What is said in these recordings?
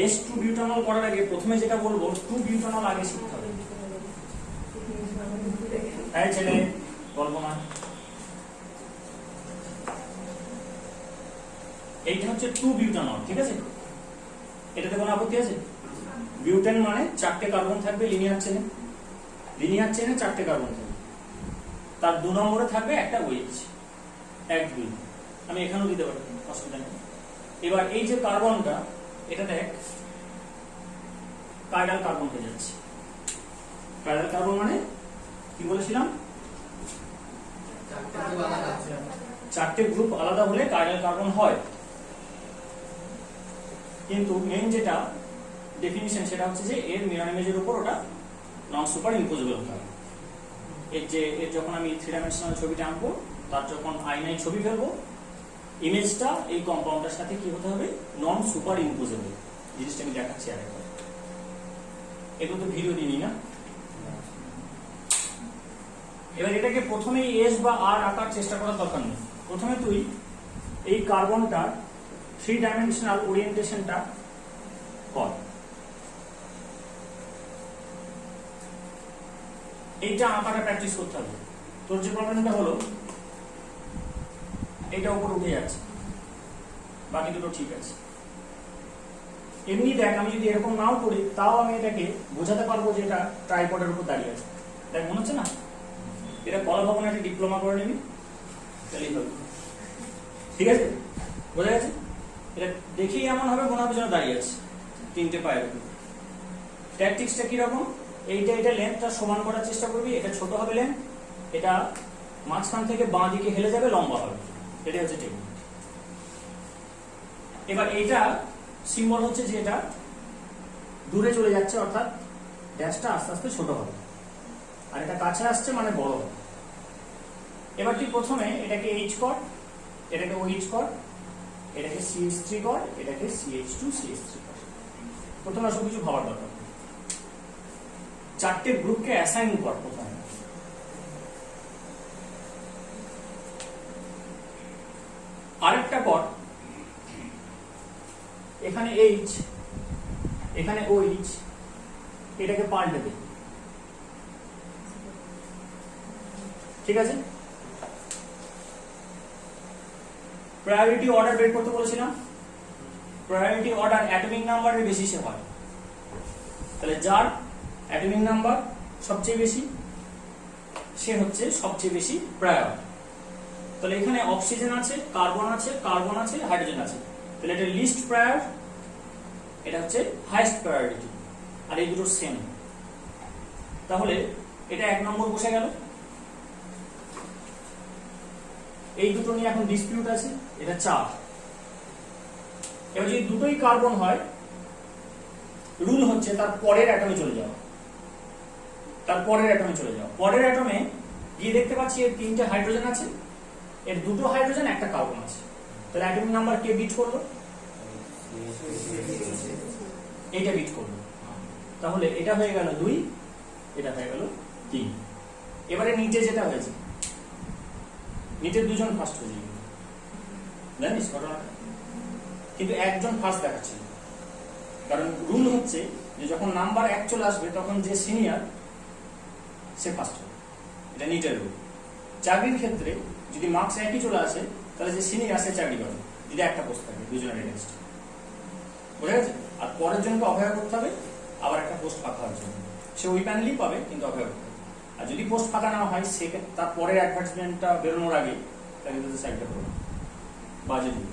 S2 butanol করার আগে প্রথমে যেটা বলবো 2 বিউটানল আগে শিখতে হবে। এই ছেলে কল্পনা, এইটা হচ্ছে 2 বিউটানল, ঠিক আছে? এটাতে কোনো আপত্তি আছে? বিউটেন মানে 4টে কার্বন থাকবে লিনিয়ার চেনে, লিনিয়ার চেনে 4টে কার্বন থাকবে, তার 2 নম্বরে থাকবে একটা OH 1 2। আমি এখানেও দিতে পারি, অসুবিধা নেই। এবার এই যে কার্বনটা, এটা দেখ কাইরাল কার্বন হয়ে যাচ্ছে। কাইরাল কার্বন মানে কি বলেছিলাম? 4টে গ্রুপ আলাদা হলে কাইরাল কার্বন হয়। কিন্তু মেইন যেটা ডেফিনিশন সেটা হচ্ছে যে এর মিরর ইমেজের উপর ওটা নন সুপার ইম্পোজেবল হতে হবে। এর যখন আমি 3 ডাইমেনশনাল ছবিটা আঁকবো, তার যখন আয়নায় ছবি ফেলবো, ইমেজটা এই কম্পাউন্ডের সাথে কি হতে হবে? Non superimposable. জিনিসটা আমি দেখাচ্ছি আরেকবার। এগুলো তো ভিডিও দিইনি না। এবার এটাকে প্রথমেই এস বা আর আঁকার চেষ্টা করার দরকার নেই। প্রথমে তুই এই কার্বনটার 3 ডাইমেনশনাল ওরিয়েন্টেশনটা কর। এইটা আঁকাটা প্র্যাকটিস করতে হবে। তোর যে প্রবলেমটা হলো, এটা উপর উঠে যাচ্ছে, বাকি দুটো ঠিক আছে। এমনি দেখ, আমি যদি এরকম নাও করি তাও আমি এটাকে বোঝাতে পারবো যে এটা ট্রাইপডের উপর দাঁড়িয়ে আছে। দেখ মনে হচ্ছে না? এটা কলা ভবনে একটা ডিপ্লোমা করে নিবি, তাহলেই হবে। ঠিক আছে, বোঝা গেছে? এটা দেখেই এমন হবে মনে হবে যেন দাঁড়িয়ে আছে 3টে পায়ের উপর। ট্যাকটিক্সটা কিরকম? এইটা লেন্থটা সমান করার চেষ্টা করবি। এটা ছোট হবে লেন্থ, এটা মাঝখান থেকে বাঁ দিকে হেলে যাবে, লম্বা হবে। এটাই হচ্ছে টেকনিক। এবার এইটা সিম্বল হচ্ছে যে এটা দূরে চলে যাচ্ছে, অর্থাৎ ড্যাশটা আস্তে আস্তে ছোট হবে, আর এটা কাছে আসছে মানে বড় হবে। এবার তুই প্রথমে এটাকে H কর, এটাকে OH কর, এটাকে CH3 কর, এটাকে CH2 CH3 কর। প্রথমে সব কিছু ভাবার দরকার। 4টে গ্রুপকে অ্যাসাইন কর প্রথমে। আরেকটা কর, এখানে H, এখানে OH, এটাকে পাল্টে দে। ঠিক আছে? প্রায়োরিটি অর্ডার বের করতে বলেছিলাম। প্রায়োরিটি অর্ডার অ্যাটমিক নাম্বারের বেসিসে হয়। তাহলে যার অ্যাটমিক নাম্বার সবচেয়ে বেশি, সে হচ্ছে সবচেয়ে বেশি প্রায়োর। তাহলে এখানে অক্সিজেন আছে, কার্বন আছে, কার্বন আছে, হাইড্রোজেন আছে। তাহলে এটা লিস্ট প্রায়োর, এটা হচ্ছে হাইয়েস্ট প্রায়োরিটি, আর এই দুটো সেম। তাহলে এটা 1 নম্বর বসে গেল। এই দুটো নিয়ে এখন ডিসপিউট আছে, এটা 4। এবার যদি দুটোই কার্বন হয়, রুল হচ্ছে তার পরের অ্যাটমে চলে যাও। তার পরের অ্যাটমে চলে যাও। পরের অ্যাটমে গিয়ে দেখতে পাচ্ছি এর 3টে হাইড্রোজেন আছে, এর 2টো হাইড্রোজেন, একটা কার্বন আছে। তাহলে অ্যাটমিক নাম্বার কে বিট করলো? এইটা বিট করলো। তাহলে এটা হয়ে গেল 2, এটা হয়ে গেল 3। এবারে নিচে যেটা হয়েছে, নিচের 2জন ফার্স্ট হয়ে যাবে, জানিস ঘটনাটা? কিন্তু একজন ফার্স্ট দেখাচ্ছে, কারণ রুল হচ্ছে যে যখন নাম্বার 1 চলে আসবে তখন যে সিনিয়র সে ফার্স্ট হবে। এটা নিটের রুল। চাকরির ক্ষেত্রে যদি মার্কস একই চলে আসে, তাহলে যে সিনিয়র সে চাকরি পাবে, যদি একটা পোস্ট থাকে 2জনের এগেইনস্ট। বুঝা গেছে? আর পরের জনকে অপেক্ষা করতে হবে আবার একটা পোস্ট ফাঁকা হওয়ার জন্য। সে ওই প্যানেলই পাবে, কিন্তু অপেক্ষা করতে হবে। আর যদি পোস্ট ফাঁকা না হয়, সে তার পরের অ্যাডভার্টাইজমেন্টটা বেরোনোর আগে তাকে কিন্তু সাইডটা করবে, বাজে দিবে।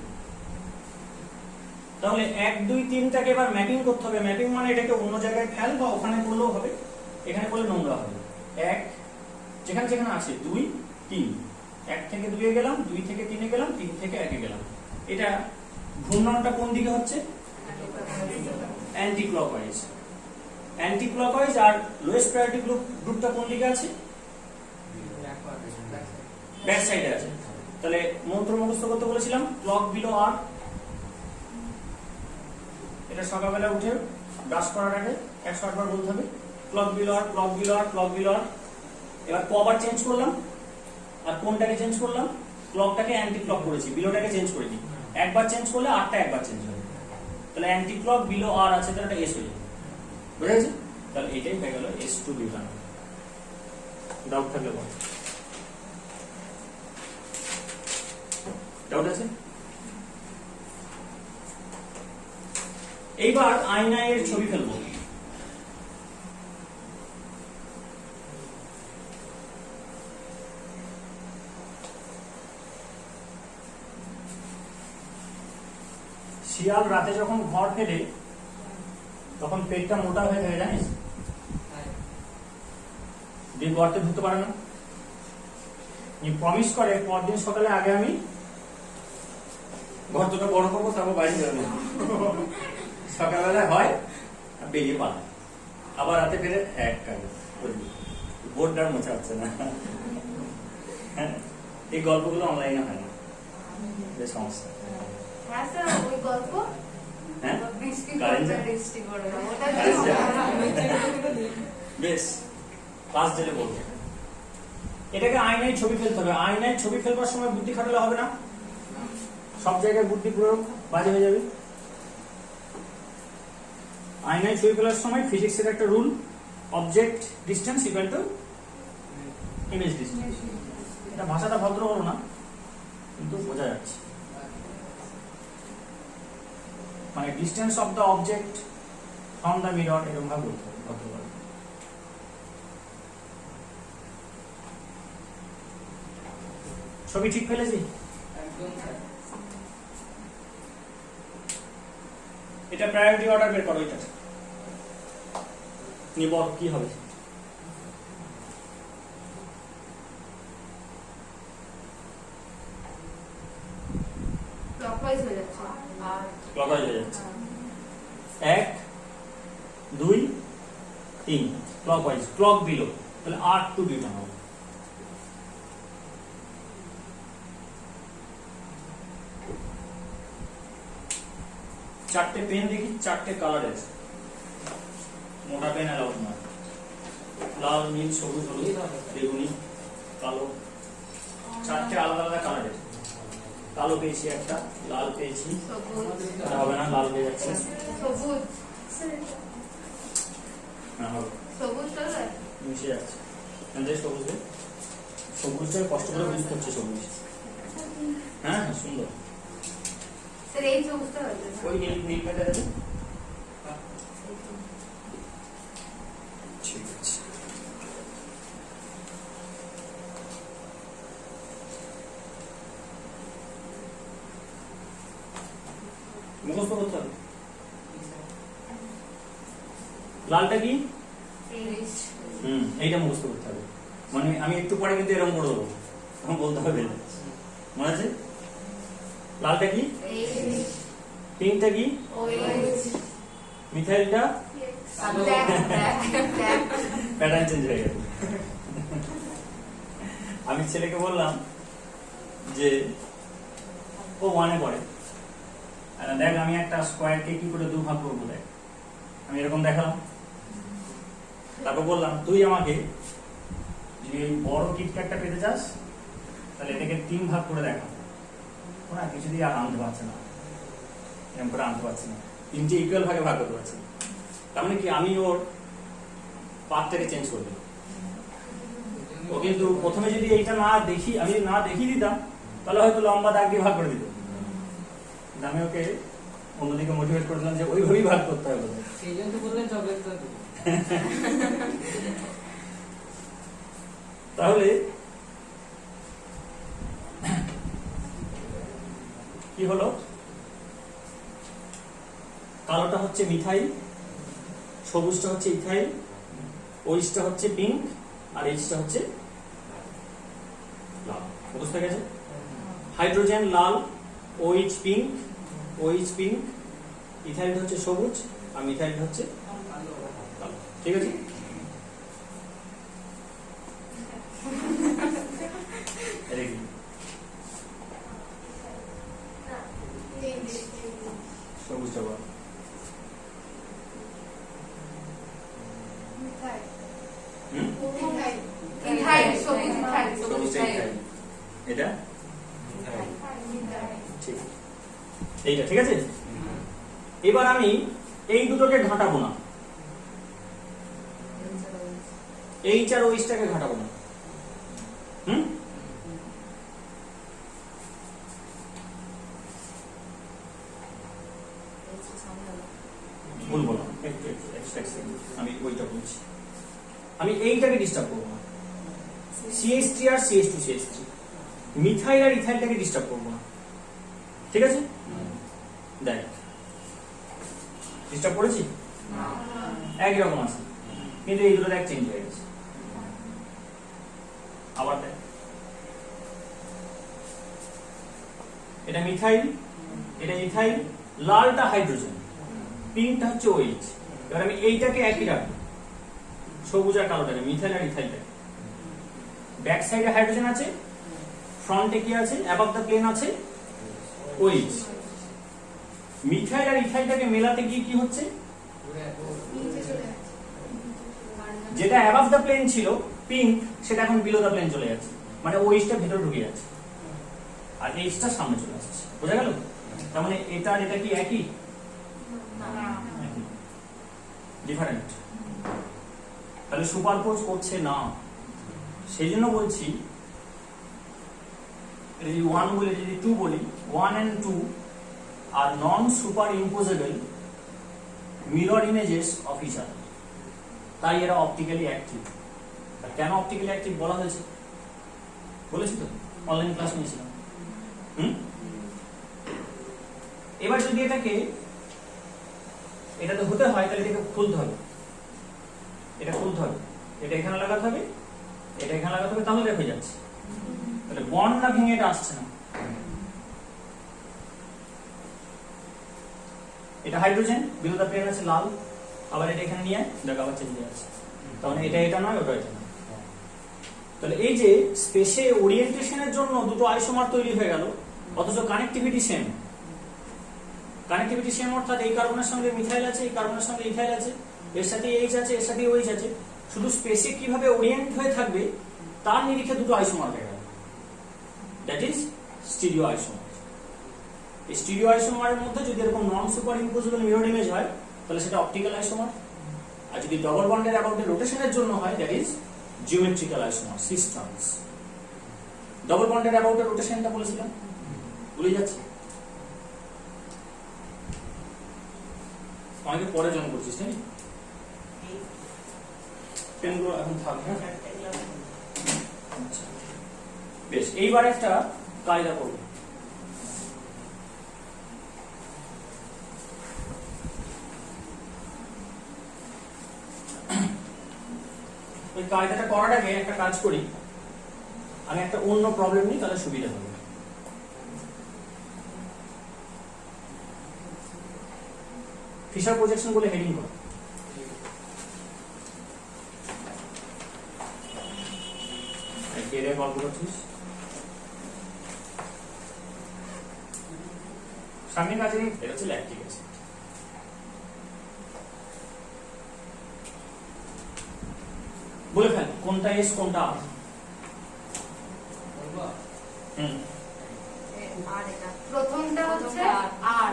তাহলে 1 2 3টাকে এবার ম্যাপিং করতে হবে। ম্যাপিং মানে এটাকে অন্য জায়গায় ফেল, বা ওখানে করলেও হবে, এখানে করলে নোংরা হবে। 1 যেখানে যেখানে আছে, 2 3, 1 থেকে 2 এ গেলাম, 2 থেকে 3 এ গেলাম, 3 থেকে 1 এ গেলাম। এটা ঘূর্ণনটা কোন দিকে হচ্ছে? Anti clockwise. Anti clockwise. আর লোয়েস্ট প্রায়োরিটি গ্রুপটা কোন দিকে আছে? ব্যাক সাইডে আছে। তাহলে মন্ত্র মুখস্থ করতে বলেছিলাম, ক্লক বিলো আর। এটা সকালবেলা উঠে ব্রাশ করার আগে 108 বার বলতে হবে, clock below are, clock below are, clock below are. এবার কবার চেঞ্জ করলাম, আর কোনটাকে চেঞ্জ করলাম? ক্লকটাকে অ্যান্টি ক্লক করেছি, বিলোটাকে চেঞ্জ করিনি। একবার চেঞ্জ করলে 8টা একবার চেঞ্জ হবে। তাহলে অ্যান্টি ক্লক বিলো আর আছে, তাহলে এটা এস হয়ে যাবে, বুঝা গেছে? তাহলে এটাই হয়ে গেল S2 বিউটানল। ডাউট থাকলে বল। ডাউট আছে? এইবার আয়নায়ের ছবি ফেলবো। শিয়াল রাতে যখন ঘর ফেলে তখন পেটটা মোটা হয়ে থাকে, জানিস? দিয়ে গর্তে ঢুকতে পারে না, প্রমিস করে পরদিন সকালে আগে আমি গর্তটা বড় করবো, তারপর বাইরে যাবো। সকালবেলা হয় আর বেরিয়ে পালায়, আবার রাতে ফেরে এক কাজে বোর্ডটার মোছা হচ্ছে না। এই গল্পগুলো অনলাইনে হয় না, বেশ সমস্যা। বেশ ক্লাস দিলে বলবো। এটাকে আয়নায় ছবি ফেলতে হবে। আয়নায় ছবি ফেলবার সময় বুদ্ধি খাটালে হবে না, সব জায়গায় বুদ্ধি প্রয়োগ বাজে হয়ে যাবে। আয়নায় ছবি ফেলার সময় ফিজিক্সের একটা rule, object distance equal to image distance. এটা ভাষাটা ভদ্র হলো না, কিন্তু বোঝা যাচ্ছে। মানে distance of the object from the mirror, এরকম ভাবে বলতে হবে ভদ্রভাবে। ছবি ঠিক ফেলেছি? এটা প্রায়োরিটি অর্ডার বের করো। এটা নিব কি হবে? ক্লকওয়াইজ হয়ে যাচ্ছে। ক্লকওয়াইজ হয়ে যাচ্ছে। 1 2 3 ক্লকওয়াইজ, ক্লক বিলো, তাহলে R2 বিউটান হবে। চারটে পেন দেখি, চারটে কালার আছে। মোটা পেন অ্যালাউড নয়। লাল, নীল, সবুজ, হলুদ, বেগুনি, কালো, চারটে আলাদা আলাদা কালার আছে। কালো পেয়েছি একটা, লাল পেয়েছি, এটা হবে না, লাল পেয়ে যাচ্ছে। সবুজ, হ্যাঁ হবে, সবুজ কালার মিশে যাচ্ছে। সবুজ, সবুজটা কষ্ট করে বুঝতে হচ্ছে। সবুজ, হ্যাঁ হ্যাঁ সুন্দর। স্যার এই সবুজটা হয়ে যাবে। ওই নীল পেটা আছে, ঠিক আছে। মুখস্থ করতে হবে। লালটা কি? এইটা মুখস্থ করতে হবে। মানে আমি একটু পরে কিন্তু এরকম করে দেবো, তখন বলতে হবে। মনে আছে? লালটা কি? পিঙ্কটা কি? মিথাইলটা প্যাটার্ন চেঞ্জ হয়ে গেছে। আমি ছেলেকে বললাম যে ও 1 এ পড়ে, দেখ আমি একটা স্কোয়ারকে কি করে 2 ভাগ করবো, দেখ আমি এরকম দেখালাম। তারপর বললাম তুই আমাকে যদি বড় কিটক্যাটটা পেতে চাস তাহলে এটাকে 3 ভাগ করে দেখা। ওরা কিছু দিয়ে আর আনতে পারছে না, এরকম করে আনতে পারছে না, 3টে ইকুয়াল ভাগে ভাগ করতে পারছি। তার মানে কি আমি ওর পার্টটাকে চেঞ্জ করে দিই। ও কিন্তু প্রথমে যদি এইটা না দেখি, আমি যদি না দেখিয়ে দিতাম তাহলে হয়তো লম্বা দাগ দিয়ে ভাগ করে দিত। আমি ওকে অন্যদিকে মোটিভেট করে দিলাম যে ওইভাবেই ভাগ করতে হবে। সেই জন্য তো বললেন চকলেট তো দেবো। তাহলে কি হলো? কালোটা হচ্ছে মিথাইল, সবুজটা হচ্ছে ইথাইল, ওইচটা হচ্ছে পিঙ্ক, আর এইচটা হচ্ছে লাল। বুঝতে গেছে? হাইড্রোজেন লাল, ওইচ পিঙ্ক, ওইচ পিঙ্ক, ইথাইলটা হচ্ছে সবুজ, আর মিথাইলটা হচ্ছে লাল। ঠিক আছে? সবুজটা বল। এটা ঠিক, এইটা ঠিক আছে। এবার আমি এই দুটোকে ঘাটাবো না, এইচ আর ওইচটাকে ঘাটাবো না। বলবো না, আমি ওইটা বলছি। আমি এইটাকে ডিস্টার্ব করবো না, CH3 আর CH2CH3, মিথাইল আর ইথাইলটাকে ডিস্টার্ব করবো না, ঠিক আছে? দেখ ডিস্টার্ব করেছি, একই রকম আছে, কিন্তু এই দুটো দেখ চেঞ্জ হয়ে গেছে। আবার দেখ, এটা মিথাইল, এটা ইথাইল, লালটা হাইড্রোজেন, পিঙ্কটা হচ্ছে OH। এবার আমি এইটাকে একই রাখবো, সবুজ আর কালোটাকে, মিথাইল আর ইথাইলটাকে। ব্যাক সাইডে হাইড্রোজেন আছে, ফ্রন্টে কি আছে, অ্যাবাভ দ্য প্লেন আছে OH। মিথাইল আর ইথাইলটাকে মেলাতে গিয়ে কি হচ্ছে, নিচে চলে যাচ্ছে। যেটা অ্যাবাভ দ্য প্লেন ছিল পিঙ্ক, সেটা এখন বিলো দ্য প্লেন চলে যাচ্ছে, মানে OH-টা ভেতরে ঢুকে যাচ্ছে আর H-টা সামনে চলে আসছে। বোঝা গেল? তার মানে এটা আর এটা কি একই? ডিফারেন্ট। তাহলে সুপারপোজ করছে না, সেই জন্য বলছি যদি 1 বলি, যদি 2 বলি, 1 and 2 are non-superimposable mirror images of each other, তাই এরা অপটিক্যালি অ্যাক্টিভ। কেন অপটিক্যালি অ্যাক্টিভ বলা হয়েছে বলেছি তো, অনলাইন ক্লাস নিয়েছিলাম। এবার যদি এটাতে হতে হয় তাহলে এটাকে খুলতে হবে, এটা খুলতে হবে, এটা এখানে লাগাতে হবে, এটা এখানে লাগাতে হবে, তাহলে হয়ে যাচ্ছে। তাহলে বন্ডটা ভেঙে এটা আসছে না। এটা হাইড্রোজেন, বিলো দ্য প্লেন আছে লাল, আবার এটা এখানে নিয়ে দেখ আবার চেঞ্জ হয়ে যাচ্ছে, তাহলে এটা নয়, ওটা এটা নয়। তাহলে এই যে স্পেসে ওরিয়েন্টেশনের জন্য দুটো আইসোমার তৈরি হয়ে গেল, অথচ কানেক্টিভিটি সেম। কানেক্টিভিটি সেম অর্থাৎ এই কার্বনের সঙ্গে মিথাইল আছে, এই কার্বনের সঙ্গে ইথাইল আছে, এর সাথে এইচ আছে, এর সাথে ওইচ আছে, শুধু স্পেসে কিভাবে ওরিয়েন্ট হয়ে থাকবে তার নিরিখে দুটো আইসোমার হয়ে গেল, দ্যাট ইজ স্টিরিও আইসোমার। এই স্টিরিও আইসোমারের মধ্যে যদি এরকম নন সুপার ইম্পোজেবল মিরর ইমেজ হয় তাহলে সেটা অপটিক্যাল আইসোমার, আর যদি ডবল বন্ডের অ্যাবাউট রোটেশনের জন্য হয় that is geometrical isomer, cis trans. Double বন্ডের অ্যাবাউট রোটেশনটা বলেছিলাম, ভুলে যাচ্ছে, অনেকে পরে জয়েন করছিস তাই পেনগুলো এখন থাকবে। আচ্ছা বেশ, এইবার একটা কায়দা করব। ওই কায়দাটা করার আগে একটা কাজ করি, আমি একটা অন্য প্রবলেম নিই, তাহলে সুবিধা হবে। ফিশার প্রজেকশন বলে হেডিং করো। গল্প করছিস সামনে কাছে, এটা হচ্ছে ল্যাকটিক অ্যাসিড। বলে ফেল কোনটা এস কোনটা আর। প্রথমটা হচ্ছে আর,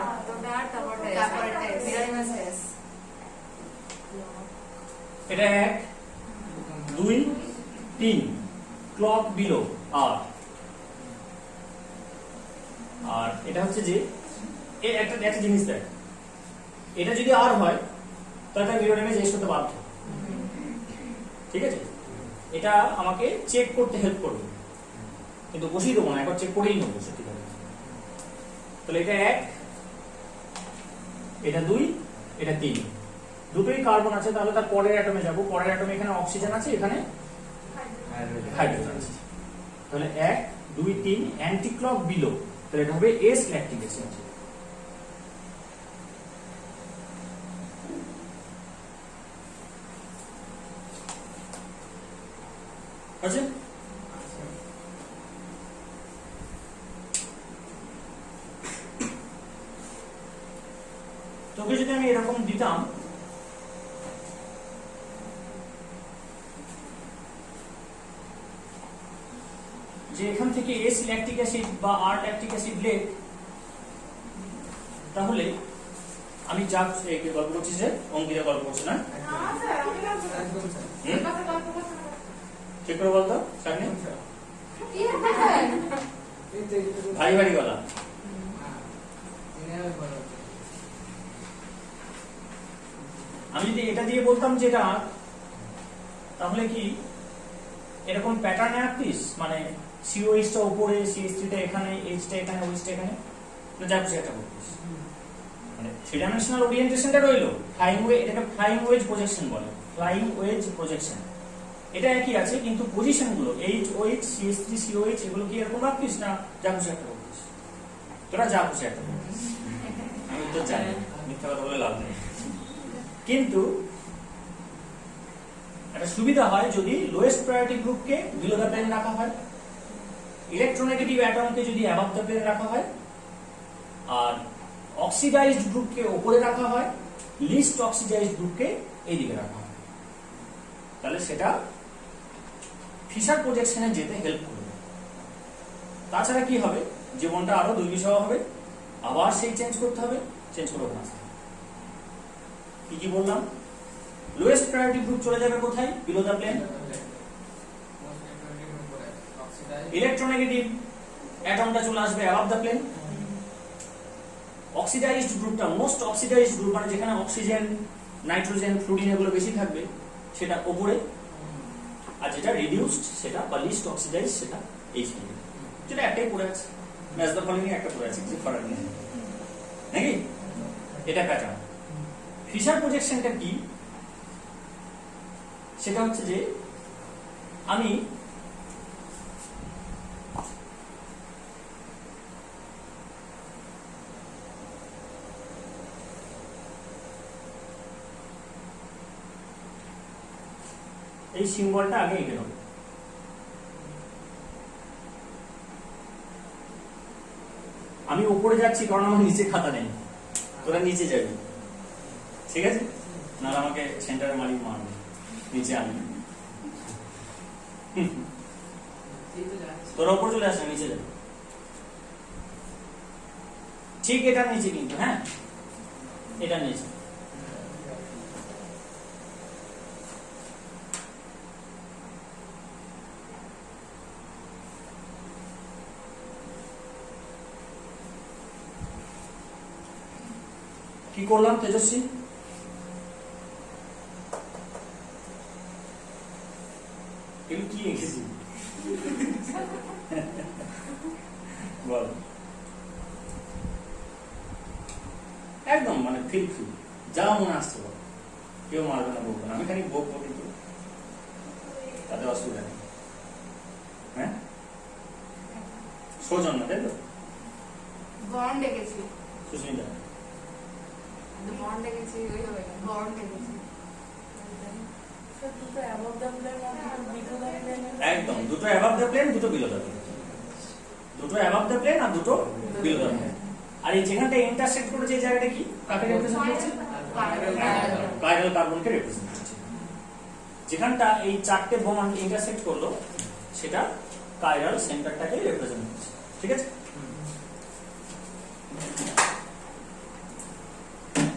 তারপরে এস। এটা 1 2 3 ক্লক বিলো আর, আর এটা হচ্ছে যে একটা জিনিস দেখ, এটা যদি আর হয় তাহলে তার মিরর ইমেজ এস হতে বাধ্য, ঠিক আছে? এটা আমাকে চেক করতে হেল্প করবে, কিন্তু বসিয়ে দেবো না, একবার চেক করেই নেবো সত্যিকারে। তাহলে এটা 1, এটা 2, এটা 3, দুটোই কার্বন আছে, তাহলে তার পরের অ্যাটমে যাব। পরের অ্যাটমে এখানে অক্সিজেন আছে, এখানে হাইড্রোজেন আছে। তাহলে 1 2 3 অ্যান্টি ক্লক বিলো, তাহলে এটা হবে এস ল্যাকটিক অ্যাসিড। আছে? তোকে যদি আমি এরকম দিতাম, যে এখান থেকে এস ল্যাকটিক অ্যাসিড বা আর ল্যাকটিক অ্যাসিড লেখ, তাহলে আমি যা গল্প করছি যে অঙ্কিতা গল্প করছে না, একদম স্যার। ঠিক করে বলতো সামনে এই তো একটু ভারী ভারী গলা। জেনারেল বলা হচ্ছে। আমি যদি এটা দিয়ে বলতাম যে এটা আঁক, তাহলে কি এরকম প্যাটার্নে আঁকতিস, মানে সিওএইচটা উপরে, সিএসটিটা এখানে, এইচটা এখানে, ওইচটা এখানে, না যা কিছু একটা করতিস, মানে থ্রি ডাইমেনশনাল ওরিয়েন্টেশনটা রইলো। ফ্লাইং ওয়ে, এটাকে ফ্লাইং ওয়েজ প্রজেকশন বলে, ফ্লাইং ওয়েজ প্রজেকশন। এটা একই আছে, কিন্তু পজিশন গুলো এইচ ওইচ সিএস3 সিওএইচ এগুলো কি এরকম রাখতিস না যা কিছু একটা করতিস? তোরা যা কিছু একটা করতিস, আমি তো জানি মিথ্যা কথা বলে লাভ নেই। কিন্তু একটা সুবিধা হয় যদি লোয়েস্ট প্রায়োরিটি গ্রুপকে বিলো দ্য প্লেন রাখা হয়, ইলেকট্রোনেগেটিভ অ্যাটমকে যদি অ্যাবভ দ্য প্লেন রাখা হয়, আর অক্সিডাইজড গ্রুপকে উপরে রাখা হয়, লিস্ট অক্সিডাইজড গ্রুপকে এইদিকে রাখা হয়, তাহলে সেটা ফিশার প্রজেকশনে যেতে হেল্প করবে। তাছাড়া কি হবে, জীবনটা আরো দুর্বিষহ হবে, আবার সেই চেঞ্জ করতে হবে, চেঞ্জ করে ওখানে আসতে হবে। কি কি বললাম? লোয়েস্ট প্রায়োরিটি গ্রুপ চলে যাবে কোথায়? Below the plane. ইলেকট্রোনেগেটিভ অ্যাটমটা চলে আসবে অ্যাবভ দ্য প্লেন। অক্সিডাইজড গ্রুপটা, মোস্ট অক্সিডাইজড গ্রুপ মানে যেখানে অক্সিজেন, নাইট্রোজেন, ফ্লুরিন এগুলো বেশি থাকবে, সেটা উপরে। আর যেটা রিডিউসড সেটা বা লিস্ট অক্সিডাইজ সেটা এই সাইডে। যেটা একটাই পড়ে আছে, ম্যাচ দ্য ফলোইং একটা পড়ে আছে, কিছু ফারাক নেই নাকি? এটা প্যাটার্ন। ফিশার প্রজেকশনটা কি? সেটা হচ্ছে যে আমি এই সিম্বলটা আগে এঁকে নেব। আমি উপরে যাচ্ছি কারণ আমার নিচে খাতা নেই, তোরা নিচে যাবি, ঠিক আছে? নাহলে আমাকে সেন্টারের মালিক মারবে, নিচে আমি। তোরা উপরে চলে আসবে, নিচে যাবে, ঠিক এটার নিচে কিন্তু, হ্যাঁ এটার নিচে। কি করলাম তেজস্বী? এগুলো কি এঁকেছি বল? একদম মানে ফিল ফ্রি, যা মনে আসছে বল, কেউ মারবে না, বলবো না, আমি খালি বকবো, কিন্তু তাতে অসুবিধা নেই। হ্যাঁ সৌজন্য, তাই তো? বন্ড ডেকেছি, সুস্মিতা বন্ড ডেকেছি, ওই হবে বন্ড ডেকেছি। একদম দুটো অ্যাবাভ দ্য প্লেন, দুটো বিলো দ্য প্লেন, দুটো অ্যাবাভ দ্য প্লেন আর দুটো বিলো দ্য প্লেন। আর এই যেখানটা ইন্টারসেক্ট করেছে এই জায়গাটা কি, কাকে রিপ্রেজেন্ট করছে? কাইরাল কার্বনকে রিপ্রেজেন্ট করছে। যেখানটা এই চারটে বন্ড ইন্টারসেক্ট করলো সেটা কাইরাল সেন্টারটাকে রিপ্রেজেন্ট করছে, ঠিক আছে?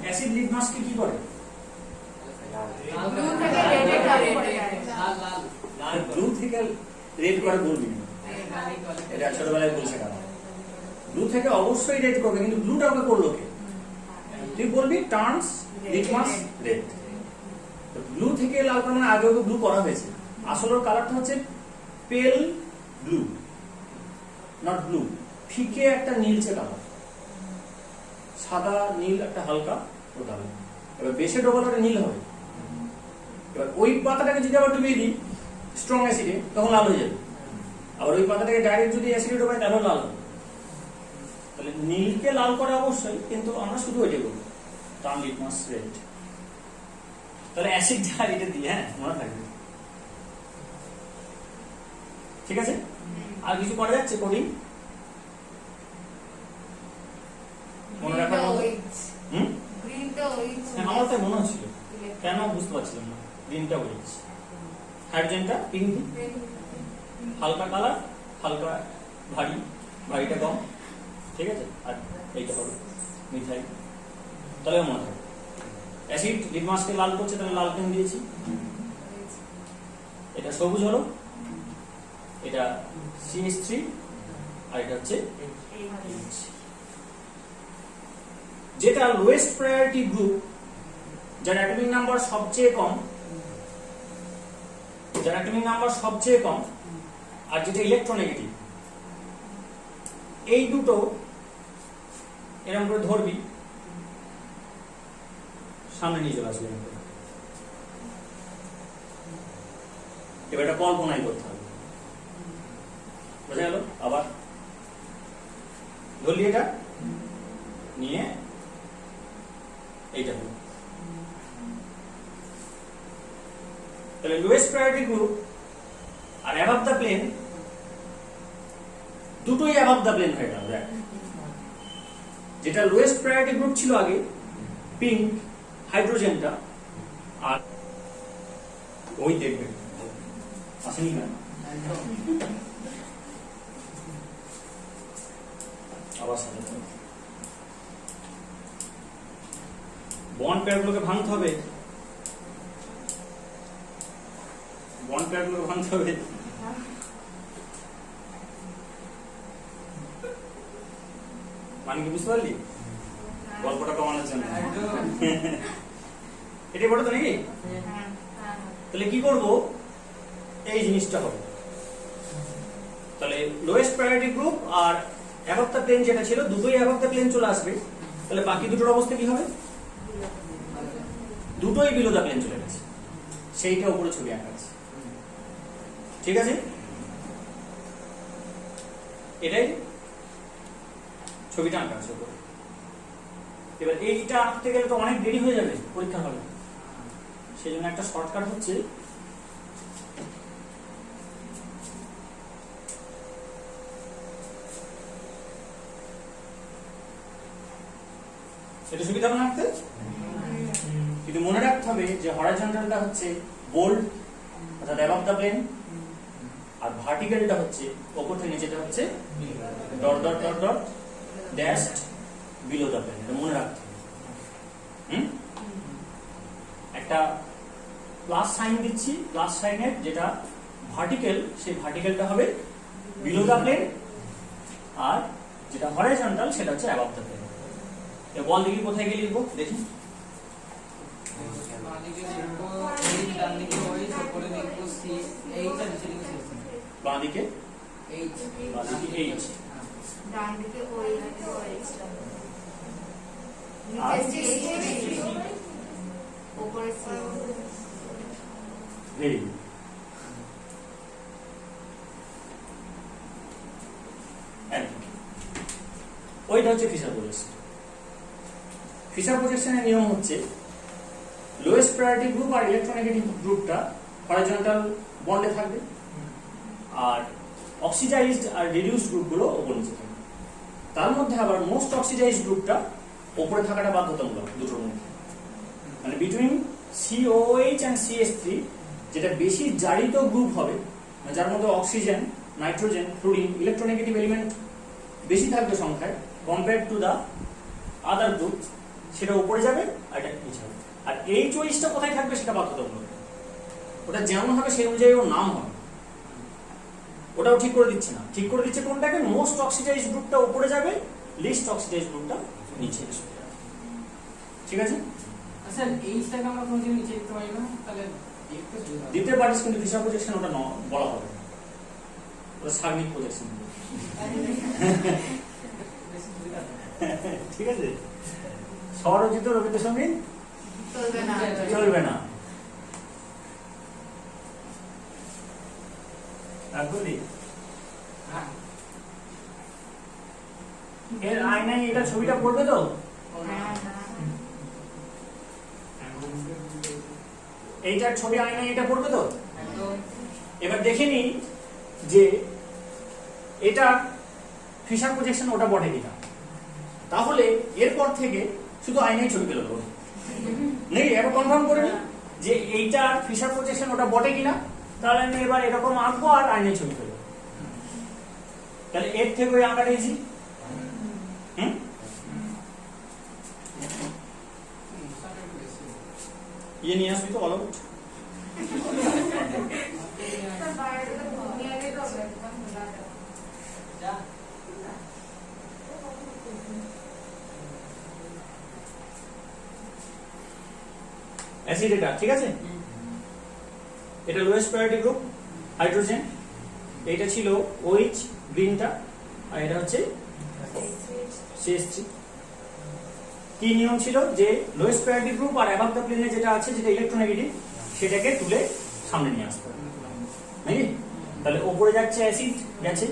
অ্যাসিড লিটমাসকে কি করে? ব্লু থেকে রেড করে বলবি না, এটা ছোটবেলায় বলছে কারণ ব্লু থেকে অবশ্যই রেড করবে, কিন্তু ব্লুটা ওকে করলো কে? তুই বলবি টার্নস লিটমাস রেড। ব্লু থেকে লাল করা মানে আগে ওকে ব্লু করা হয়েছে, আসলে ওর কালারটা হচ্ছে পেল ব্লু, নট ব্লু, ফিকে একটা নীলচে কালার, সাদা নীল একটা হালকা ওটা। এবার বেশি ডবল ওটা নীল হবে। এবার ওই পাতাটাকে যদি আবার ডুবিয়ে দিই স্ট্রং অ্যাসিডে, তখন লাল হয়ে যাবে। আবার ওই পাতাটাকে ডাইরেক্ট যদি অ্যাসিডে ডোবাই তাহলে লাল হবে। তাহলে নীলকে লাল করে অবশ্যই, কিন্তু আমরা শুধু ওইটা করবো, টার্ন লিটমাস রেড। তাহলে অ্যাসিডটা এটা দিয়ে, হ্যাঁ মনে থাকবে, ঠিক আছে? আর কিছু করা যাচ্ছে কোডিং মনে রাখার মতো? আমার তাই মনে হচ্ছিল, কেন বুঝতে পারছিলাম না। গ্রিনটা ওয়েজ, হাইড্রোজেনটা পিঙ্ক, হালকা কালার, হালকা ভারী, ভারীটা কম, ঠিক আছে? আর এইটা হবে মিথাইল। তাহলে মনে থাকে অ্যাসিড লিটমাসকে লাল করছে, তাহলে লাল পেন দিয়েছি। এটা সবুজ হলো, এটা CH3 আর এটা হচ্ছে H। যেটা লোয়েস্ট প্রায়োরিটি গ্রুপ, যার অ্যাটমিক নাম্বার সবচেয়ে কম, আর যেটা ইলেকট্রোনেগেটিভ, এই দুটো এরকম করে ধরবি, সামনে নিয়ে চলে আসবে। এবার এটা কল্পনাই করতে হবে, বোঝা গেল? আবার ধরলি এটা নিয়ে এইটা হলো, তাহলে লোয়েস্ট প্রায়োরিটি গ্রুপ আর অ্যাবাভ দ্য প্লেন দুটোই অ্যাবাভ দ্য প্লেন হয়ে গেল। দেখ, যেটা লোয়েস্ট প্রায়োরিটি গ্রুপ ছিল আগে পিঙ্ক হাইড্রোজেনটা, আর ওই দেখবে আসেনি কেন, আবার সাথে বন্ড পেয়ারগুলোকে ভাঙতে হবে, মানে কি বুঝতে পারলি গল্পটা কমানোর জন্য? এটাই বড় তো নাকি? তাহলে কি করব, এই জিনিসটা হবে। তাহলে লোয়েস্ট প্রায়োরিটি গ্রুপ আর অ্যাবাভ দ্য প্লেন যেটা ছিল, দুটোই অ্যাবাভ দ্য প্লেন চলে আসবে। তাহলে বাকি দুটোর অবস্থা কি হবে? দুটোই বিলো দ্য প্লেন চলে গেছে, সেইটা উপরে ছবি আঁকা আছে। ঠিক আছে, এটাই ছবিটা আঁকা আছে উপরে। এবার এইটা আঁকতে গেলে তো অনেক দেরি হয়ে যাবে পরীক্ষা হলে, সেই জন্য একটা শর্টকাট হচ্ছে, এটা সুবিধা হবে না আঁকতে, কিন্তু মনে রাখতে হবে যে হরাইজন্টালটা হচ্ছে বোল্ড অর্থাৎ অ্যাবাভ দ্য প্লেন, আর ভার্টিক্যালটা হচ্ছে উপর থেকে নিচেটা হচ্ছে dot dot dot dot dashed below the plane. এটা মনে রাখতে হবে। একটা প্লাস সাইন দিচ্ছি, প্লাস সাইনের যেটা ভার্টিক্যাল, সেই ভার্টিক্যালটা হবে বিলো দ্য প্লেন, আর যেটা হরাইজন্টাল সেটা হচ্ছে অ্যাবাভ দ্য প্লেন। বল দেখি কোথায় গিয়ে লিখবো, দেখি। বাঁদিকে H, ডান দিকে ওই আর উপরে C। Very good. ওইটা হচ্ছে ফিশার প্রজেকশন। ফিশার প্রজেকশনের নিয়ম হচ্ছে লোয়েস্ট প্রায়োরিটি গ্রুপ আর ইলেকট্রোনেগেটিভ গ্রুপটা হরাইজন্টাল বন্ডে থাকবে, আর অক্সিডাইজড আর রিডিউসড গ্রুপগুলো ওপর নিচে থাকবে। তার মধ্যে আবার মোস্ট অক্সিডাইজড গ্রুপটা ওপরে থাকাটা বাধ্যতামূলক দুটোর মধ্যে, মানে বিটুইন COOH and CH3 যেটা বেশি জারিত গ্রুপ হবে, যার মধ্যে oxygen, nitrogen, fluorine, electronegative element বেশি থাকবে সংখ্যায় compare to the other group, সেটা উপরে যাবে আর এটা নিচে হবে। আর এই চয়েসটা কোথায় থাকবে সেটা বাধ্যতামূলক, ওটা যেমন হবে সেই অনুযায়ী ওর নাম হবে, ওটাও ঠিক করে দিচ্ছে না। ঠিক করে দিচ্ছে কোনটাকে, মোস্ট অক্সিডাইজ গ্রুপটা উপরে যাবে, লিস্ট অক্সিডাইজ গ্রুপটা নিচে আসবে। ঠিক আছে স্যার, এইটাকে আমরা কোনদিন নিচে দিতে পারি না? তাহলে দিতে পারিস, কিন্তু ফিশার প্রজেকশন ওটা বলা হবে, ওটা সার্বিক প্রজেকশন। ঠিক আছে, স্বরচিত রবিদের সঙ্গে চলবে না। বুঝলি, এর আয়নায় এটা ছবিটা পড়বে তো, এইটার ছবি আয়নায় এটা পড়বে তো। এবার দেখে নি যে এটা ফিশার প্রজেকশন ওটা বটে কিনা, তাহলে এরপর থেকে শুধু আয়নায় ছবি পেল নাকি, এবার কনফার্ম করে নি যে এইটা ফিশার প্রজেকশন ওটা বটে কিনা, তাহলে আমি এবার এরকম আঁকবো আর আয়নায় ছবি পেল। তাহলে এর থেকে ওই আঁকাটা ইজি। ইয়ে নিয়ে আসবি তো অলআউট। তার বাইরে তো নিয়ে গেলে তো হবে একদম দাদা যা অ্যাসিড এটা, ঠিক আছে? এটা লোয়েস্ট প্রায়োরিটি গ্রুপ হাইড্রোজেন, এইটা ছিল OH গ্রিনটা, আর এটা হচ্ছে CH3। কি নিয়ম ছিল যে লোয়েস্ট প্রায়োরিটি গ্রুপ আর অ্যাবাভ দ্য প্লেনে যেটা আছে, যেটা ইলেকট্রোনেগেটিভ, সেটাকে তুলে সামনে নিয়ে আসতে হবে, নাকি? তাহলে ওপরে যাচ্ছে অ্যাসিড গেছে,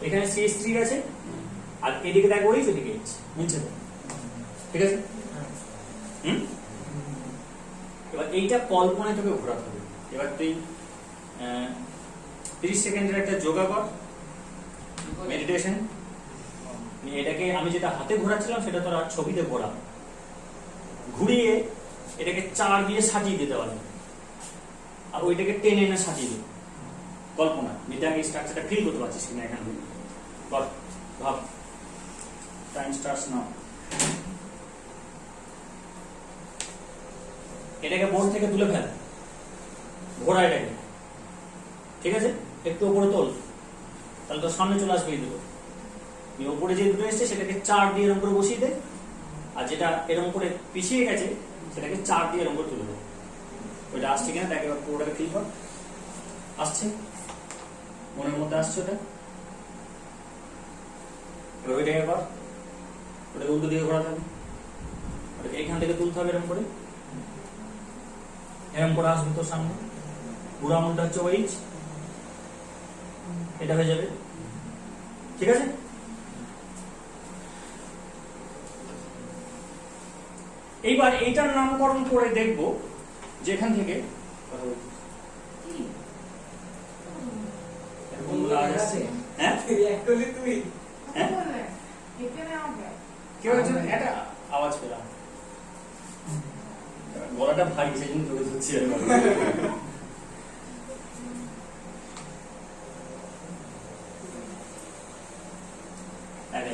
এখানে CH3 গেছে, আর এদিকে দেখো OH, এদিকে H, মিলছে তো? ঠিক আছে? এবার এইটা কল্পনায় তোকে ঘোরাতে হবে। এবার তুই 30 সেকেন্ডের একটা যোগা কর, মেডিটেশন। এটাকে আমি যেটা হাতে ঘোরাচ্ছিলাম সেটা তোর আর ছবিতে ঘোরা, ঘুরিয়ে এটাকে 4 দিয়ে সাজিয়ে দিতে পারবি, আর ওইটাকে টেনে এনে সাজিয়ে দিবি কল্পনা, যেটা আমি স্ট্রাকচারটা ফিল করতে পারছিস কিনা এখানে। কর, ভাব। Time starts now. এটাকে বোর্ড থেকে তুলে ফেল, ঘোরা এটাকে, ঠিক আছে? একটু উপরে তোল, তাহলে তোর সামনে চলে আসবে এই দুটো। উপরে যে দুটো এসছে সেটাকে 4 দিয়ে এরকম করে বসিয়ে দে, আর যেটা এরকম করে পিছিয়ে গেছে সেটাকে 4 দিয়ে এরকম করে তুলে দে। ওইটা আসছে কিনা দেখ, এবার পুরোটাকে ফিল কর। আসছে, মনের মধ্যে আসছে ওটা। এবার ওইটাকে কর, ওটাকে উল্টো দিকে ঘোরাতে হবে, ওটাকে এখান থেকে তুলতে হবে এরকম করে, এরকম করে আসবে তোর সামনে। পুরো আমলটা হচ্ছে OH, এটা হয়ে যাবে, ঠিক আছে? এইবার এইটার নামকরণ করে দেখব যেখান থেকে হ্যাঁ কেউ একজন একটা আওয়াজ পেলাম, গলাটা ভারী, সেই জন্য তোকে ধরছি।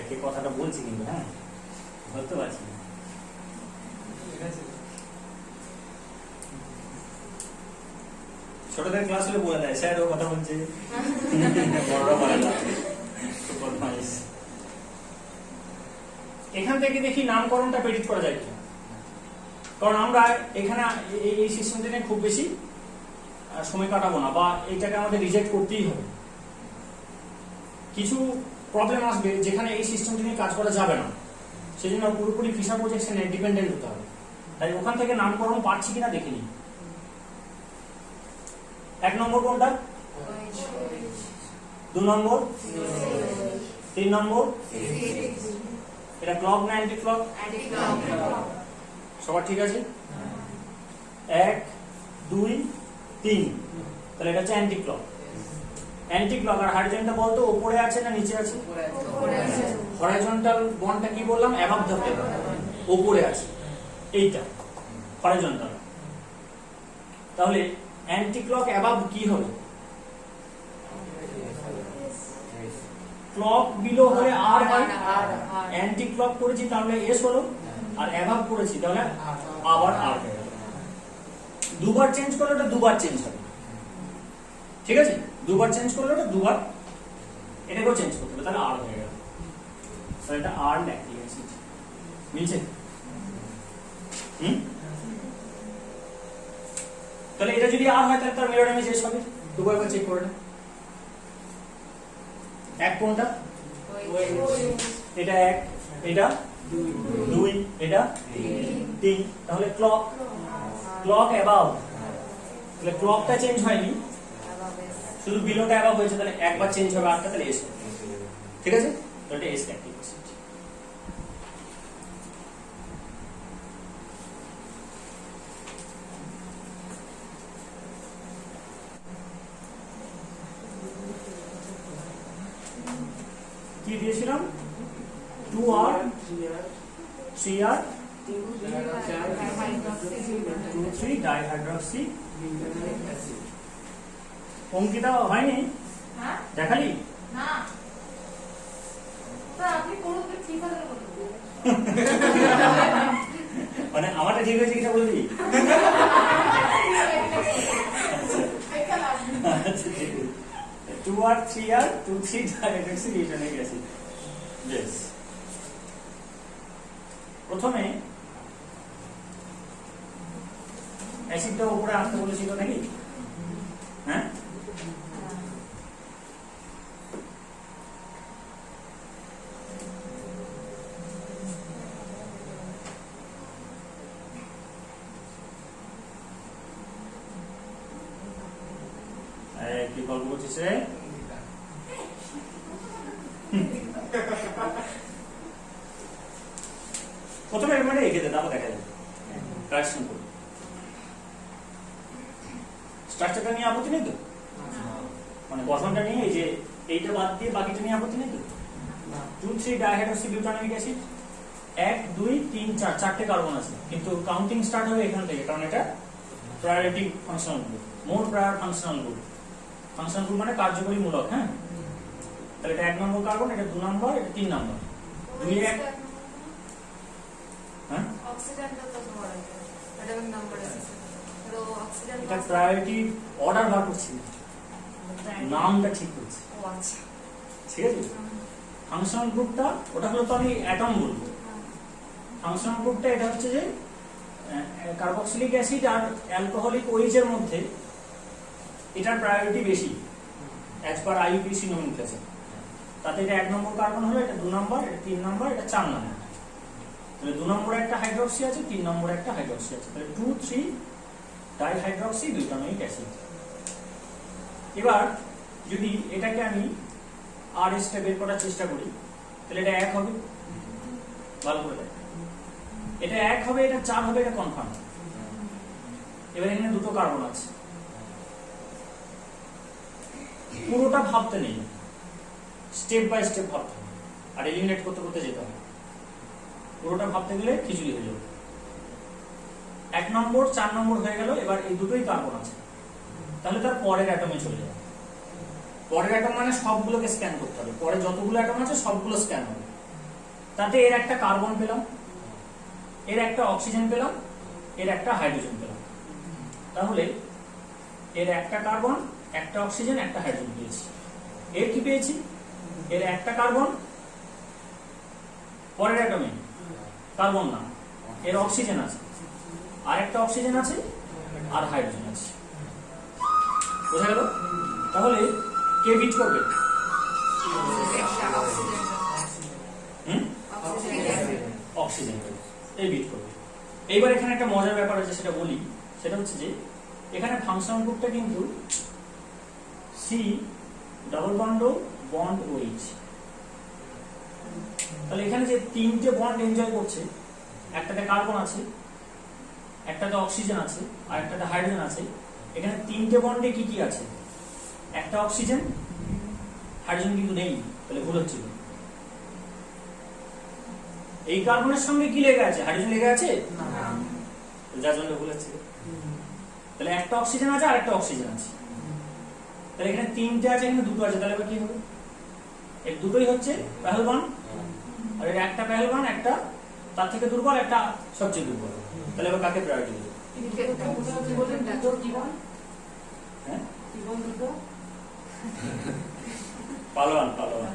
কে কথাটা বলছি কিন্তু, হ্যাঁ ধরতে পারছি না। ছোটদের ক্লাস হলে বলে দেয় স্যার ও কথা বলছে, বড়রা বলে না। এখান থেকে দেখি নামকরণটা প্রেডিক্ট করা যায় কিনা, কারণ আমরা এখানে এই সিস্টেমটা নিয়ে খুব বেশি সময় কাটাবো না, বা এইটাকে আমাদের রিজেক্ট করতেই হবে। কিছু প্রবলেম আসবে যেখানে এই সিস্টেমটা নিয়ে কাজ করা যাবে না, সেই জন্য পুরোপুরি ফিশার প্রজেকশনে ডিপেন্ডেন্ট হতে হবে। তাই ওখান থেকে নামকরণ পাচ্ছি কিনা দেখে নিই। 1 নম্বর কোনটা, 2 নম্বর, 3 নম্বর, এটা ক্লক না অ্যান্টি ক্লক? সবার ঠিক আছে? 1 2 3, তাহলে এটা হচ্ছে অ্যান্টি ক্লক। Anti clock. আর হাইড্রোজেনটা বলতো উপরে আছে না নিচে আছে? হরাইজন্টাল বন্ডটা কি বললাম? অ্যাবাভ দ্য প্লেন, উপরে আছে, এইটা হরাইজন্টাল। তাহলে অ্যান্টি ক্লক অ্যাবাভ কি হবে? ক্লক বিলো হলে আর হয়, অ্যান্টি ক্লক করেছি তাহলে এস হলো, আর অ্যাবাভ করেছি তাহলে আবার আর হয়ে গেল। দুবার চেঞ্জ করলে ওটা দুবার চেঞ্জ হবে, ঠিক আছে? দুবার চেঞ্জ করলে ওটা দুবার, এটাকেও চেঞ্জ করতে হবে, তাহলে আর হয়ে গেল। তাহলে এটা আর ল্যাকটিক অ্যাসিড, মিলছে? তাহলে এটা যদি আর হয় তাহলে তার মিরর ইমেজ এস হবে। দুবার একবার চেক করে না। এক কোনটা? এটা 1, এটা 2, এটা 3। তাহলে ক্লক, ক্লক অ্যাবাভ, তাহলে ক্লকটা চেঞ্জ হয়নি, শুধু বিলোটা অ্যাবাভ হয়েছে, তাহলে একবার চেঞ্জ হবে আরটা, তাহলে এস, ঠিক আছে? তাহলে এটা এস ল্যাকটিক অ্যাসিড। কি দিয়েছিলাম? 2R 3R 2,3 dihydroxy. অঙ্কিতা হয়নি? দেখালি? মানে আমারটা ঠিক হয়েছে কিনা বলবি? 2R 3R 2,3 dihydroxy বিউটানিক acid. বেশ, প্রথমে অ্যাসিডটা উপরে আনতে বলেছিল নাকি? হ্যাঁ, কি গল্প করছিস রে? প্রথমে মানে এঁকে দে, তারপর দেখা যাবে। কারেকশন করুন। স্ট্রাকচারটা নিয়ে আপত্তি নেই তো? মানে গঠনটা নিয়ে এই যে এইটা বাদ দিয়ে বাকিটা নিয়ে আপত্তি নেই তো? 2,3 ডাইহাইড্রক্সি বিউটানিক অ্যাসিড, 1 2 3 4 চারটে কার্বন আছে, কিন্তু কাউন্টিং স্টার্ট হবে এখান থেকে, কারণ এটা priority functional group, more prior functional group. Functional group মানে কার্যকরী মূলক। হ্যাঁ, তাহলে এটা 1 নম্বর কার্বন, এটা 2 নম্বর, এটা 3 নম্বর। 2 1 হ্যাঁ, অক্সিজেনটা তো বড় আছে, অ্যাটমিক নাম্বার আছে, তো অক্সিজেন এটা প্রায়োরিটি অর্ডার বার করছি, নামটা ঠিক করছি। ও আচ্ছা, ঠিক আছে। ফাংশনাল গ্রুপটা ওটা হলো, তো আমি অ্যাটম বলবো। ফাংশনাল গ্রুপটা এটা হচ্ছে যে কার্বক্সিলিক অ্যাসিড আর অ্যালকোহলিক ওএইচ এর মধ্যে এটার প্রায়োরিটি বেশি অ্যাজ পার আইইউপিএসি নোমেনক্লেচার। তাতে এটা 1 নম্বর কার্বন হলো, এটা 2 নম্বর, এটা 3 নম্বর, এটা 4 নম্বর। তাহলে 2 নম্বরে একটা হাইড্রক্সি আছে, 3 নম্বরে একটা হাইড্রক্সি আছে, তাহলে 2,3 ডাইহাইড্রক্সি বিউটানোইক অ্যাসিড। এবার যদি এটাকে আমি আর এসটা বের করার চেষ্টা করি, তাহলে এটা 1 হবে। ভালো করে দেখ, এটা 1 হবে, এটা 4 হবে, এটা কনফার্ম। এবার এখানে দুটো কার্বন আছে, পুরোটা ভাবতে নেই, স্টেপ বাই স্টেপ ভাবতে হবে, আর এলিমিনেট করতে করতে যেতে হবে। পুরোটা ভাবতে গেলে খিচুড়ি হয়ে যাবে। 1 নম্বর 4 নম্বর হয়ে গেল, এবার এই দুটোই কার্বন আছে, তাহলে তার পরের অ্যাটমে চলে যাবে। পরের অ্যাটম মানে সবগুলোকে স্ক্যান করতে হবে, পরে যতগুলো অ্যাটম আছে সবগুলো স্ক্যান হবে। তাতে এর একটা কার্বন পেলাম, এর একটা অক্সিজেন পেলাম, এর একটা হাইড্রোজেন পেলাম। তাহলে এর একটা কার্বন, একটা অক্সিজেন, একটা হাইড্রোজেন পেয়েছি। এর কি পেয়েছি? এর একটা কার্বন, পরের অ্যাটমে কার্বন না, এর অক্সিজেন আছে, আর একটা অক্সিজেন আছে, আর হাইড্রোজেন আছে। বোঝা গেল? তাহলে কে বিট করবে? অক্সিজেন এই বিট করবে। এইবার এখানে একটা মজার ব্যাপার আছে, সেটা বলি। সেটা হচ্ছে যে এখানে ফাংশনাল গ্রুপটা কিন্তু C double bond bond OH. তাহলে এখানে যে তিনটে বন্ড এনজয় করছে, একটাতে কার্বন আছে, একটাতে অক্সিজেন আছে, আর একটাতে হাইড্রোজেন আছে। এখানে তিনটে বন্ডে কি কি আছে? একটা অক্সিজেন, হাইড্রোজেন কিন্তু নেই, তাহলে ভুল হচ্ছিল। এই কার্বনের সঙ্গে কি লেগে আছে? হাইড্রোজেন লেগে আছে না, যার জন্য ভুল হচ্ছে। তাহলে একটা অক্সিজেন আছে আর একটা অক্সিজেন আছে, তাহলে এখানে তিনটে আছে, এখানে দুটো আছে, তাহলে কি হবে? এর দুটোই হচ্ছে পেহেলবান, আর এর একটা পেহেলবান, একটা তার থেকে দুর্বল, একটা সবচেয়ে দুর্বল। তাহলে এবার কাকে প্রায়োরিটি দেবো? হ্যাঁ, পালোয়ান পালোয়ান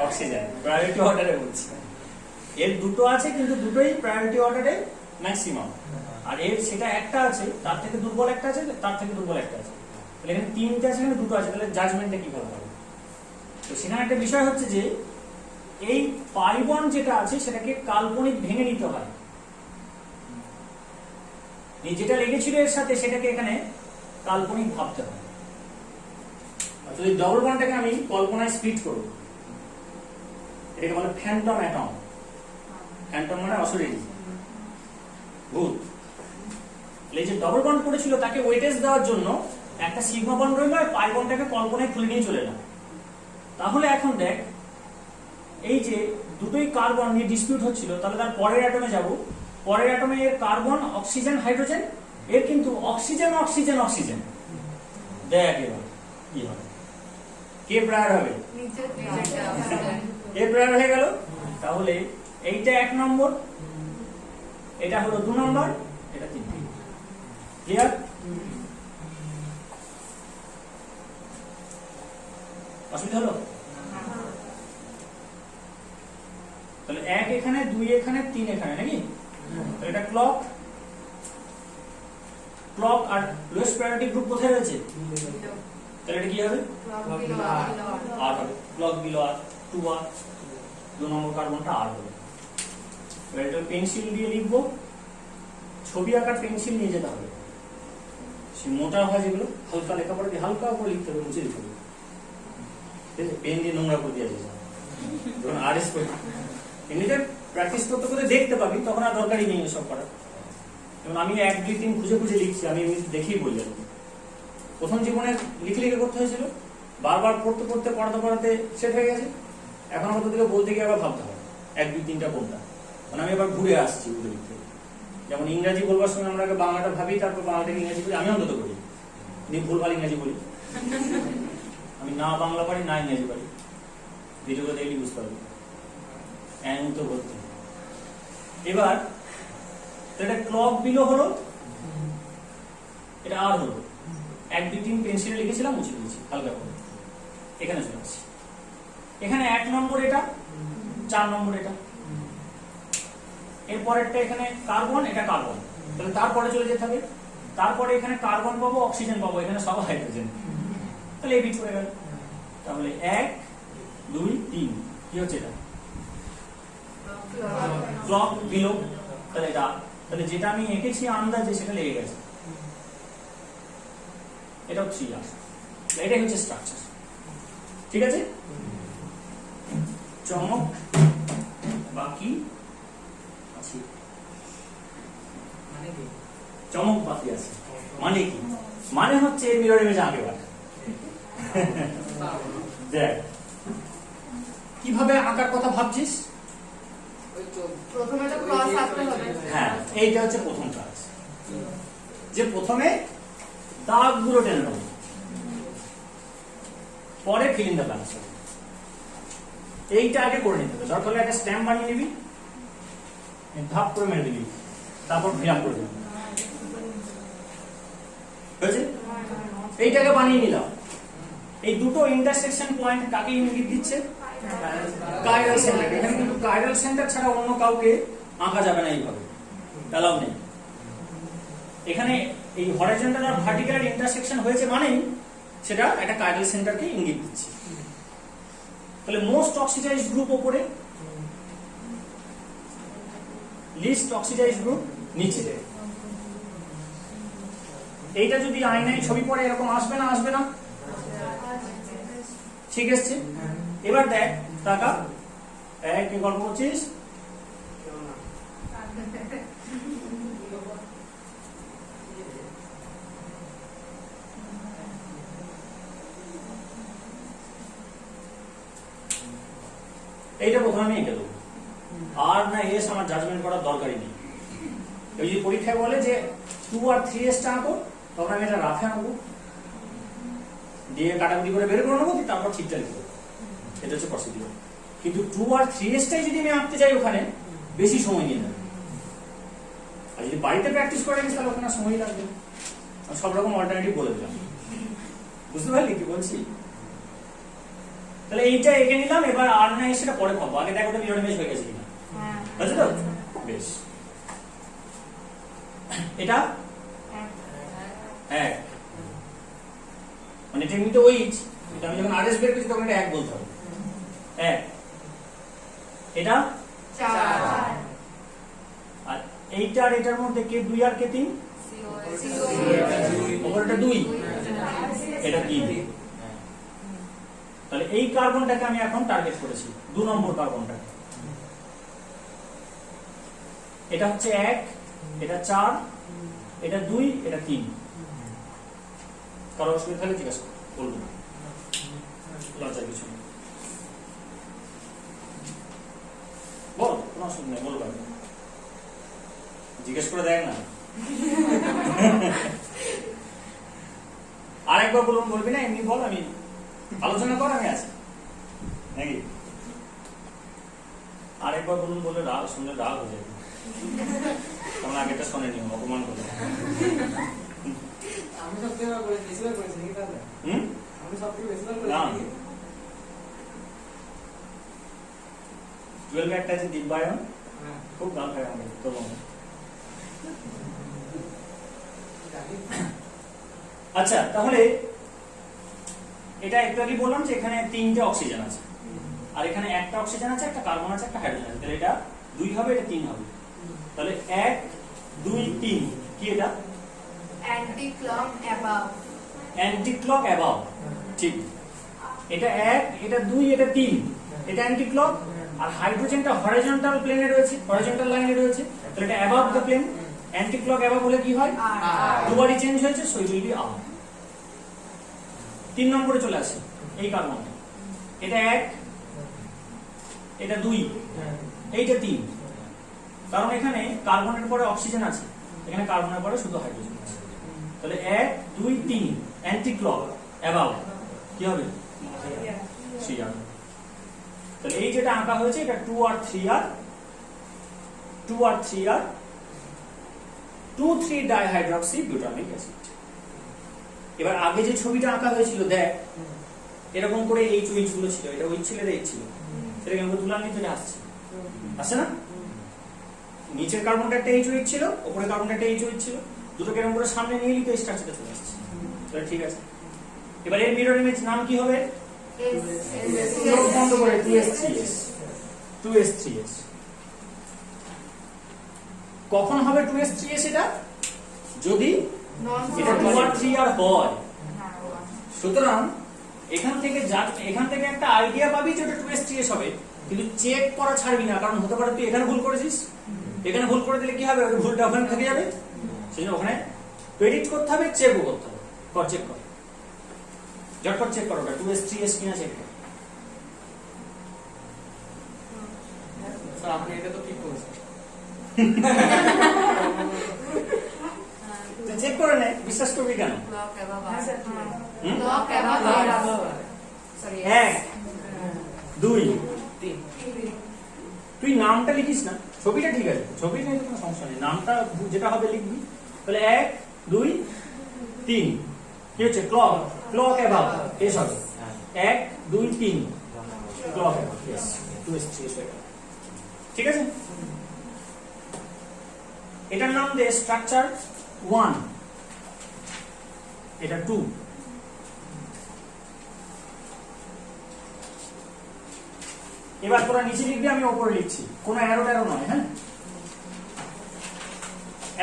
অক্সিজেন প্রায়োরিটি অর্ডারে বলছি। এর দুটো আছে, কিন্তু দুটোই প্রায়োরিটি অর্ডারে ম্যাক্সিমাম। আর এর সেটা একটা আছে, তার থেকে দুর্বল একটা আছে, তার থেকে দুর্বল একটা আছে। তাহলে এখানে তিনটে আছে, এখানে দুটো আছে, তাহলে জাজমেন্টটা কিভাবে হবে? তো সেখানে একটা বিষয় হচ্ছে যে এই পাই বন্ড যেটা আছে সেটাকে কাল্পনিক ভেঙে নিতে হয়। এই যেটা লেগেছিল এর সাথে সেটাকে এখানে কাল্পনিক ভাবতে হয়। যদি ডবল বন্ডটাকে আমি কল্পনায় স্প্লিট করব, এটাকে বলে ফ্যান্টম অ্যাটম। ফ্যান্টম মানে অশরীরী, ভূত। এই যে ডবল বন্ড করেছিল তাকে ওয়েটেজ দেওয়ার জন্য একটা সিগমা বন্ড রইল, আর পাই বন্ডটাকে কল্পনায় খুলে নিয়ে চলে এলাম। তাহলে এখন দেখ, এই যে দুটোই কার্বন নিয়ে ডিসপিউট হচ্ছিল, তাহলে তার পরের অ্যাটমে যাব। পরের অ্যাটমে এর কার্বন, অক্সিজেন, হাইড্রোজেন, এর কিন্তু অক্সিজেন অক্সিজেন অক্সিজেন। দেখ এবার কি হবে, কে প্রায়র হবে? এ প্রায়র হয়ে গেল। তাহলে এইটা 1 নম্বর, এটা হলো 2 নম্বর, এটা 3 নম্বর। ক্লিয়ার? অসুবিধা হলো? তাহলে 1 এখানে, 2 এখানে, 3 এখানে, নাকি? তাহলে এটা ক্লক। ক্লক আর লোয়েস্ট প্রায়োরিটি গ্রুপ কোথায় রয়েছে? তাহলে এটা কি হবে? আর হবে। ক্লক বিলো আর 2R, 2 নম্বর কার্বনটা আর হবে। এবার এটা পেন্সিল দিয়ে লিখবো, ছবি আঁকার পেন্সিল নিয়ে যেতে হবে। সে মোটা হয় যেগুলো, হালকা লেখাপড়া দিয়ে হালকা করে লিখতে হবে, মুছে দিতে হবে। ঠিক আছে, পেন দিয়ে নোংরা করে দিয়ে যাচ্ছে যখন আরএস করি। এমনিতে প্র্যাকটিস করতে করতে দেখতে পাবি, তখন আর দরকারই নেই এসব করার। যেমন আমি 1, 2, 3 খুঁজে খুঁজে লিখছি, আমি দেখেই বলে যাবো। প্রথম জীবনে লিখে করতে হয়েছিল, বারবার পড়তে পড়তে পড়াতে পড়াতে সেট হয়ে গেছে। এখন আমাদের দিকে বলতে গিয়ে আবার ভাবতে হবে 1, 2, 3টা কোনটা। মানে আমি আবার ঘুরে আসছি ওদের দিক থেকে। যেমন ইংরাজি বলবার সময় আমরা আগে বাংলাটা ভাবি, তারপর বাংলাটাকে ইংরাজি বলি। আমি অন্তত করি, ভুলভাল ইংরাজি বলি। আমি না বাংলা পারি না ইংরাজি পারি, ভিডিওটা দেখলেই বুঝতে পারবি। তো বলতে এবার এটা ক্লক বিলো হলো, এটা আর হলো। 1, 2, 3 পেন্সিলে লিখেছিলাম, মুছে দিয়েছি হালকা করে। এখানে চলে আসছি, এখানে 1 নম্বর এটা, 4 নম্বর এটা, এরপরেরটা এখানে কার্বন, এটা কার্বন। তাহলে তারপরে চলে যেতে হবে, তারপরে এখানে কার্বন পাবো, অক্সিজেন পাবো, এখানে সব হাইড্রোজেন। তাহলে এই বিট হয়ে গেল। তাহলে 1, 2, 3 কি হচ্ছে এটা? Clock below. তাহলে এটা, তাহলে যেটা আমি এঁকেছি আন্দাজে সেটা লেগে গেছে। এটাও 3R। এটাই হচ্ছে স্ট্রাকচার। ঠিক আছে, চমক বাকি আছে। চমক বাকি আছে মানে কি? মানে হচ্ছে মিরর ইমেজ আগে বার। দেখ কিভাবে আঁকার কথা ভাবছিস? প্রথমে তো ক্রস আঁকতে হবে। হ্যাঁ, এইটা হচ্ছে প্রথম কাজ, যে প্রথমে দাগগুলো টেনে নেব, পরে ফিল ইন দ্য ব্ল্যাঙ্কস। এইটা আগে করে নিতে হবে। দরকার হলে একটা স্ট্যাম্প বানিয়ে নিবি, ধাপ করে মেরে দিবি, তারপর ফিল করে দিবি। হয়েছে? এইটাকে বানিয়ে নিলাম। এই দুটো ইন্টারসেকশন পয়েন্ট কাকে ইঙ্গিত দিচ্ছে? Chiral centre. এখানে কিন্তু কাইরাল সেন্টার ছাড়া অন্য কাউকে আঁকা যাবে না, এইভাবে অ্যালাউ নেই। এখানে এই হরাইজন্টাল আর ভার্টিক্যাল ইন্টারসেকশন হয়েছে মানেই সেটা একটা কাইরাল সেন্টারকে ইঙ্গিত দিচ্ছে। তাহলে মোস্ট অক্সিডাইজড গ্রুপ উপরে, লিস্ট অক্সিডাইজড গ্রুপ নিচে। এইটা যদি আয়নায় ছবি পড়ে এরকম আসবে না? আসবে না? ঠিক আছে, এবার দেখ, টাকা কি গল্প করছিস? এইটা প্রথমে আমি এঁকে দেবো, আর না এস আমার জাজমেন্ট করার দরকারই নেই। ওই যে পরীক্ষায় বলে যে 2 আর 3S টা আঁকো, তখন আমি এটা রাফে আঁকবো, দিয়ে কাটাকুটি করে বের করে নেবো, তারপর ঠিকঠাক লিখবো। এটা হচ্ছে প্রসিডিউর। কিন্তু 2 আর 3S টাই যদি আমি আঁকতে যাই, ওখানে বেশি সময় নিয়ে নেবে। আর যদি বাড়িতে প্র্যাকটিস করে নিস, তাহলে ওখানে সময় লাগবে। সব রকম অল্টারনেটিভ বলে দিলাম, বুঝতে পারলি কি বলছি? তাহলে এইটা এঁকে নিলাম। এবার আর না এসে পরে খাবো, আগে দেখো তো মিরর ইমেজ হয়ে গেছে কিনা। বুঝলি তো? বেশ, এটা এক, মানে টেকনিকটা ওই, আমি যখন আরএস বের করছি তখন এটা 1 বলতে হবে। 1, এটা 4, আর এইটা আর এটার মধ্যে কে 2 আর কে 3? ওপরটা 2, এটা 3। তাহলে এই কার্বনটাকে আমি এখন টার্গেট করেছি, 2 নম্বর কার্বনটাকে। এটা হচ্ছে 1, এটা 4, এটা 2, এটা 3। কারো অসুবিধা থাকলে জিজ্ঞাসা বলবো, লজ্জার কিছু নেই, বল, কোনো অসুবিধা নেই, বলবো। জিজ্ঞেস করে দেখ না। আরেকবার বলুন, বলবি না? এমনি বল, আমি আলোচনা কর, আমি আছি নাকি? আরেকবার বলুন বলে রাগ শুনলে রাগ হয়ে যাবে, তখন আগেটা শোনেনি, অপমান করে। আমি সবথেকে বেশিবার করেছি নাকি তাহলে? আমি সবথেকে বেশিবার না, করেছি। 12 একটা আছে দিব্যায়ন, খুব গান খায় আমাদের তো। আচ্ছা, তাহলে এটা একটু আগে বললাম যে এখানে 3টে অক্সিজেন আছে, আর এখানে একটা অক্সিজেন আছে, একটা কার্বন আছে, একটা হাইড্রোজেন আছে, তাহলে এটা 2 হবে, এটা 3 হবে। তাহলে 1 2 3 কি এটা? Anti clock above. Anti clock above, ঠিক। এটা 1, এটা 2, এটা 3, এটা অ্যান্টি ক্লক। আর হাইড্রোজেনটা হরিজন্টাল প্লেনে রয়েছে, হরিজন্টাল লাইনে রয়েছে, তাহলে এটা above the plane. Anti clock above হলে কি হয়? দুবারই চেঞ্জ হয়েছে, so it will be up. 3 নম্বরে চলে আসে এই কার্বনটা। এটা 1, এটা 2, এইটা 3। কারণ এখানে কার্বনের পরে অক্সিজেন আছে, এখানে কার্বনের পরে শুধু হাইড্রোজেন আছে। তাহলে 1 2 3 অ্যান্টি ক্লক অ্যাবাভ কি হবে? 3R। তাহলে এই যেটা আঁকা হয়েছে এটা 2R 3R, 2R 3R, 2,3 dihydroxy বিউটানিক acid. এবার আগে যে ছবিটা আঁকা হয়েছিল দেখ, এরকম করে এইচ ওইচ গুলো ছিল, এটা ওইচ ছিল, এটা এইচ ছিল, সেটা কেমন তুলার নিচে আসছে, আসছে না? নিচের কার্বনটা একটা এইচ ওইচ ছিল, উপরে কার্বনটা একটা এইচ ওইচ ছিল, দুটোকে এরকম করে সামনে নিয়ে নিতে স্ট্রাকচারটা চলে আসছে। তাহলে ঠিক আছে। এবার এর মিরর ইমেজ নাম কি হবে? চোখ বন্ধ করে 2s3s, 2s3s। কখন হবে 2s3s? এটা যদি এটা 2R 3R হয়। সুতরাং এখান থেকে একটা আইডিয়া পাবি যে ওটা 2s3s হবে, কিন্তু চেক করা ছাড়বি না, কারণ হতে পারে তুই এখানে ভুল করেছিস, এখানে ভুল করে দিলে কি হবে? ওই ভুলটা ওখানে থেকে যাবে। সেজন্য ওখানে প্রেডিক্ট করতে হবে, চেকও করতে হবে। কর, চেক কর, ঝটপট চেক করো ওটা 2s3s কিনা চেক কর। স্যার আপনি এটা তো ঠিক করেছেন। চেক করে নে, বিশ্বাস করবি কেন? Clock above. Hmm? Clock above. Sorry 1 2 3। তুই নামটা লিখিস না, ছবিটা ঠিক আছে, ছবি নিয়ে কোনো সমস্যা নেই, নামটা যেটা হবে লিখবি। তাহলে 1 2 3 কি হচ্ছে? ক্লক, ক্লক অ্যাবাভ এস হবে। 1 2 3 ক্লক অ্যাবাভ, यस 2s3s হয়ে গেল। ঠিক আছে, এটার নাম দে স্ট্রাকচার 1, এটা 2। এবার তোরা নিচে লিখবি, আমি উপরে লিখছি, কোনো অ্যারো ট্যারো নয়। হ্যাঁ,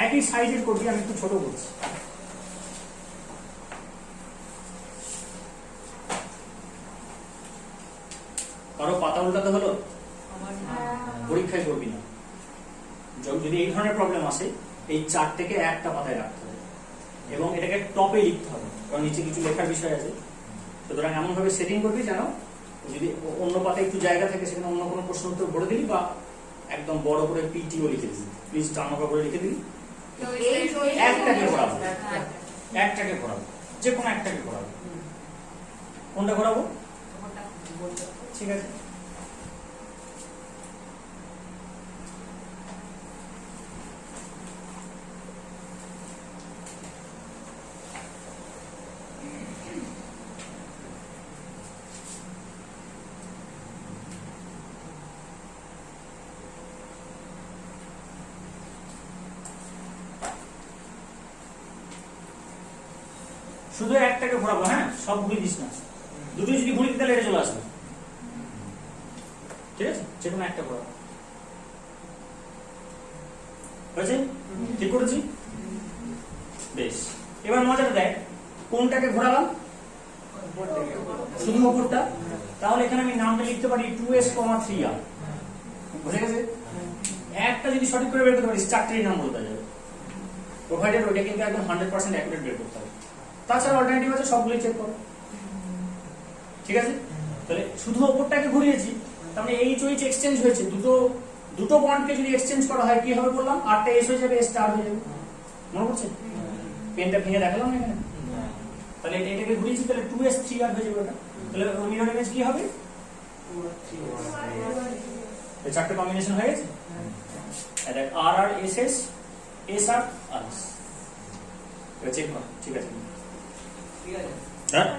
একই সাইজের করবি, আমি একটু ছোট করছি। কারো পাতা উল্টাতে হলো, পরীক্ষায় করবি না। যদি এই ধরনের প্রবলেম আসে, এই 4 থেকে একটা পাতায় রাখতে হবে এবং এটাকে টপে লিখতে হবে, কারণ নিচে কিছু লেখার বিষয় আছে। সুতরাং এমন ভাবে সেটিং করবি যেন যদি অন্য পাতায় একটু জায়গা থাকে, সেখানে অন্য কোনো প্রশ্ন উত্তর ভরে দিলি, বা একদম বড় করে পিটিও লিখে দিলি, প্লিজ টার্নওভার করে লিখে দিলি। একটাকে ঘোরাবো, একটাকে ঘোরাবো, যে কোনো একটাকে ঘোরাবো। কোনটা ঘোরাবো? ঠিক আছে, শুধু একটাকে ঘোরাবো। হ্যাঁ, সব ঘুরে দিস না, দুটো যদি ঘুরি তাহলে এটা চলে আসবে। ঠিক আছে, যে কোনো একটা ঘোরাবো। হয়েছে? ঠিক করেছি, বেশ। এবার মজাটা দেখ, কোনটাকে ঘোরালাম? শুধু উপরটা। তাহলে এখানে আমি নামটা লিখতে পারি 2s, 3R। বুঝে গেছে? একটা যদি সঠিক করে বের করতে পারিস, 4টেরই নাম বলতে যাবে, প্রোভাইডেড ওইটা কিন্তু একদম 100% অ্যাকুরেট বের করতে হবে। তাছাড়া অল্টারনেটিভ আছে, সবগুলো চেক করো। ঠিক আছে, তাহলে শুধু ওপরটাকে ঘুরিয়েছি, তার মানে এইচ ওইচ এক্সচেঞ্জ হয়েছে। দুটো বন্ডকে যদি এক্সচেঞ্জ করা হয়, কি হবে বললাম? আরটা এস হয়ে যাবে, এসটা আর হয়ে যাবে। মনে পড়ছে? পেনটা ভেঙে দেখালাম না এখানে? তাহলে এটাকে ঘুরিয়েছি, তাহলে 2s 3R হয়ে যাবে ওটা। তাহলে ওই মিরর ইমেজ কি হবে? 4টে কম্বিনেশন হয়ে গেছে। এটা আর আর এস এস, এস আর আর এস। চেক কর, ঠিক আছে? ঠিক আছে। হ্যাঁ